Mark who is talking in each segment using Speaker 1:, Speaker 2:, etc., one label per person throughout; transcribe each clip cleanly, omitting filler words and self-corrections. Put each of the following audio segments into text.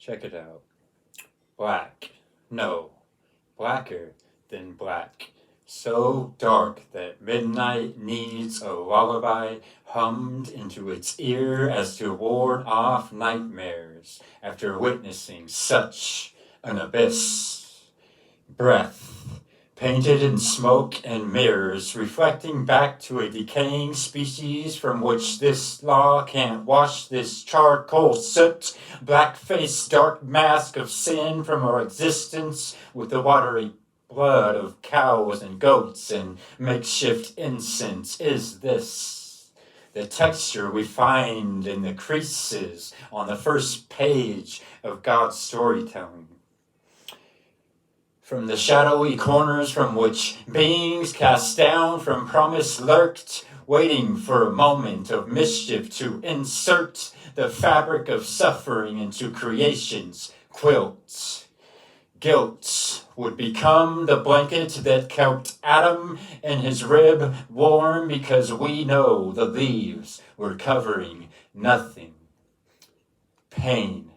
Speaker 1: Check it out. Black. No, blacker than black. So dark that midnight needs a lullaby hummed into its ear as to ward off nightmares after witnessing such an abyss. Breath, painted in smoke and mirrors, reflecting back to a decaying species from which this law can't wash this charcoal soot, black-faced dark mask of sin from our existence with the watery blood of cows and goats and makeshift incense. Is this the texture we find in the creases on the first page of God's storytelling? From the shadowy corners from which beings cast down from promise lurked, waiting for a moment of mischief to insert the fabric of suffering into creation's quilt. Guilt would become the blanket that kept Adam and his rib warm because we know the leaves were covering nothing. Pain.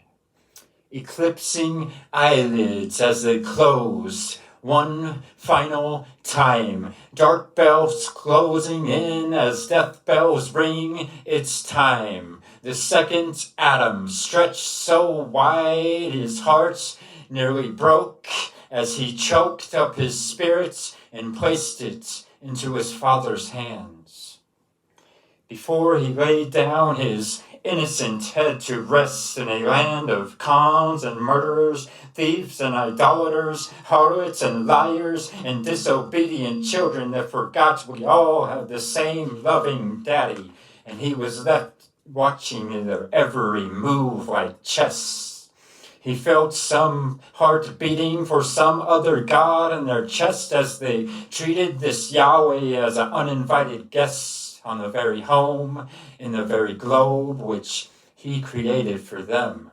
Speaker 1: Eclipsing eyelids as they closed one final time. Dark bells closing in as death bells ring. It's time. The second Adam stretched so wide his heart nearly broke as he choked up his spirit and placed it into his Father's hands. Before he laid down his innocent head to rest in a land of cons and murderers, thieves and idolaters, harlots and liars, and disobedient children that forgot we all have the same loving daddy, and he was left watching their every move like chess. He felt some heart beating for some other god in their chest as they treated this Yahweh as an uninvited guest on the very home, in the very globe which he created for them.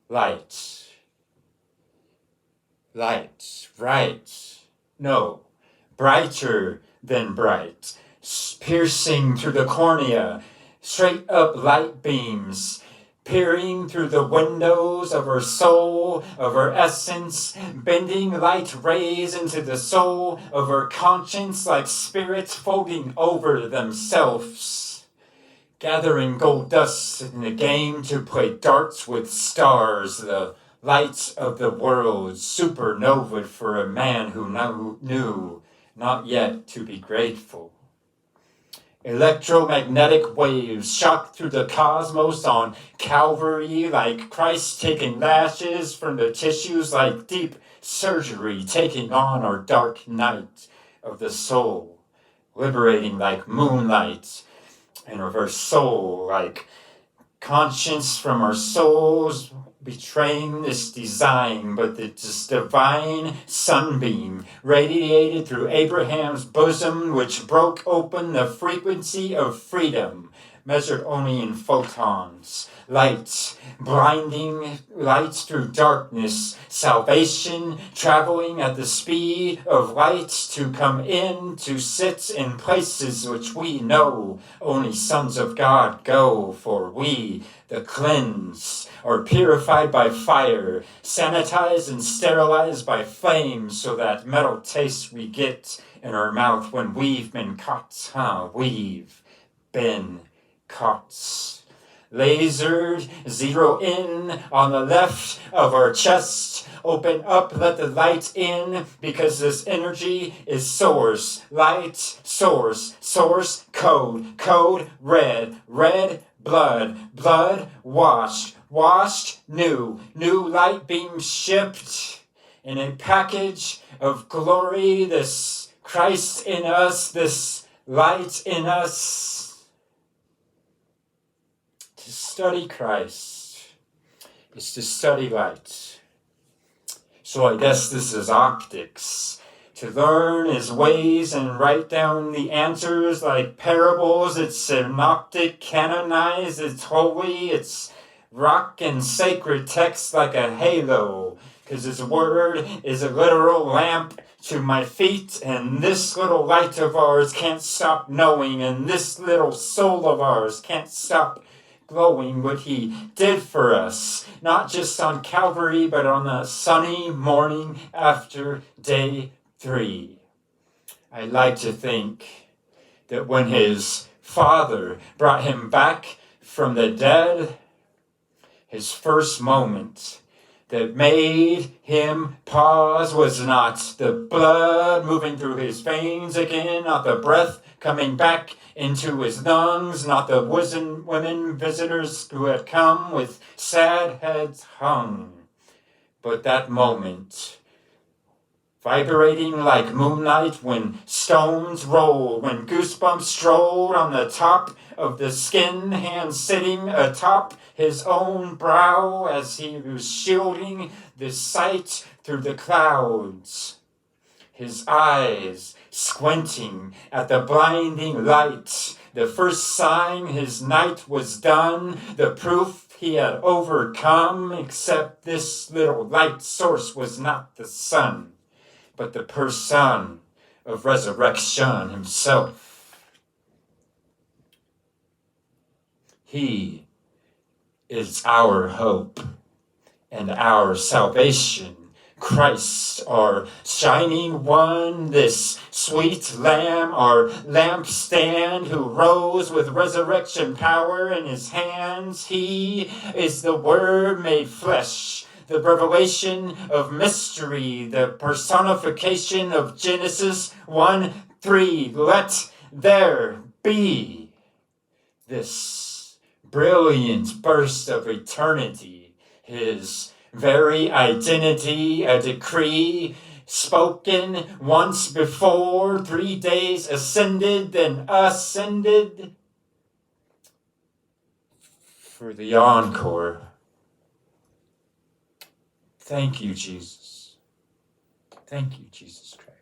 Speaker 1: Light. Light. Right. No. Brighter than bright. Piercing through the cornea. Straight up light beams. Peering through the windows of her soul, of her essence, bending light rays into the soul of her conscience like spirits folding over themselves, gathering gold dust in the game to play darts with stars, the lights of the world, supernova for a man who knew not yet to be grateful. Electromagnetic waves shock through the cosmos on Calvary like Christ taking lashes from the tissues like deep surgery taking on our dark night of the soul, liberating like moonlight and of our soul like conscience from our souls, betraying this design, but this divine sunbeam radiated through Abraham's bosom, which broke open the frequency of freedom, measured only in photons. Light, blinding lights through darkness, salvation traveling at the speed of light to come in, to sit in places which we know only sons of God go, for we, the cleansed, are purified by fire, sanitized and sterilized by flame, so that metal taste we get in our mouth when we've been caught, we've been caught. Lasered, zero in on the left of our chest. Open up, let the light in, because this energy is source. Light, source, source, code, code, red, red, blood, blood, washed, washed, new, new light beam shipped in a package of glory, this Christ in us, this light in us. To study Christ is to study light. So I guess this is optics. To learn his ways and write down the answers like parables. It's synoptic, canonized, it's holy, it's rock and sacred text like a halo. Because his word is a literal lamp to my feet, and this little light of ours can't stop knowing, and this little soul of ours can't stop glowing what he did for us, not just on Calvary, but on the sunny morning after day 3. I like to think that when his Father brought him back from the dead, his first moment that made him pause was not the blood moving through his veins again, not the breath coming back into his lungs, not the women visitors who had come with sad heads hung, but that moment, vibrating like moonlight when stones roll, when goosebumps strolled on the top of the skin, hands sitting atop his own brow as he was shielding the sight through the clouds. His eyes squinting at the blinding light, the first sign his night was done, the proof he had overcome, except this little light source was not the sun, but the person of resurrection himself. He is our hope and our salvation. Christ, our shining one, this sweet lamb, our lampstand, who rose with resurrection power in his hands. He is the Word made flesh, the revelation of mystery, the personification of Genesis 1:3. Let there be. This brilliant burst of eternity, his very identity, a decree spoken once before, 3 days ascended, then ascended for the encore. Thank you, Jesus. Thank you, Jesus Christ.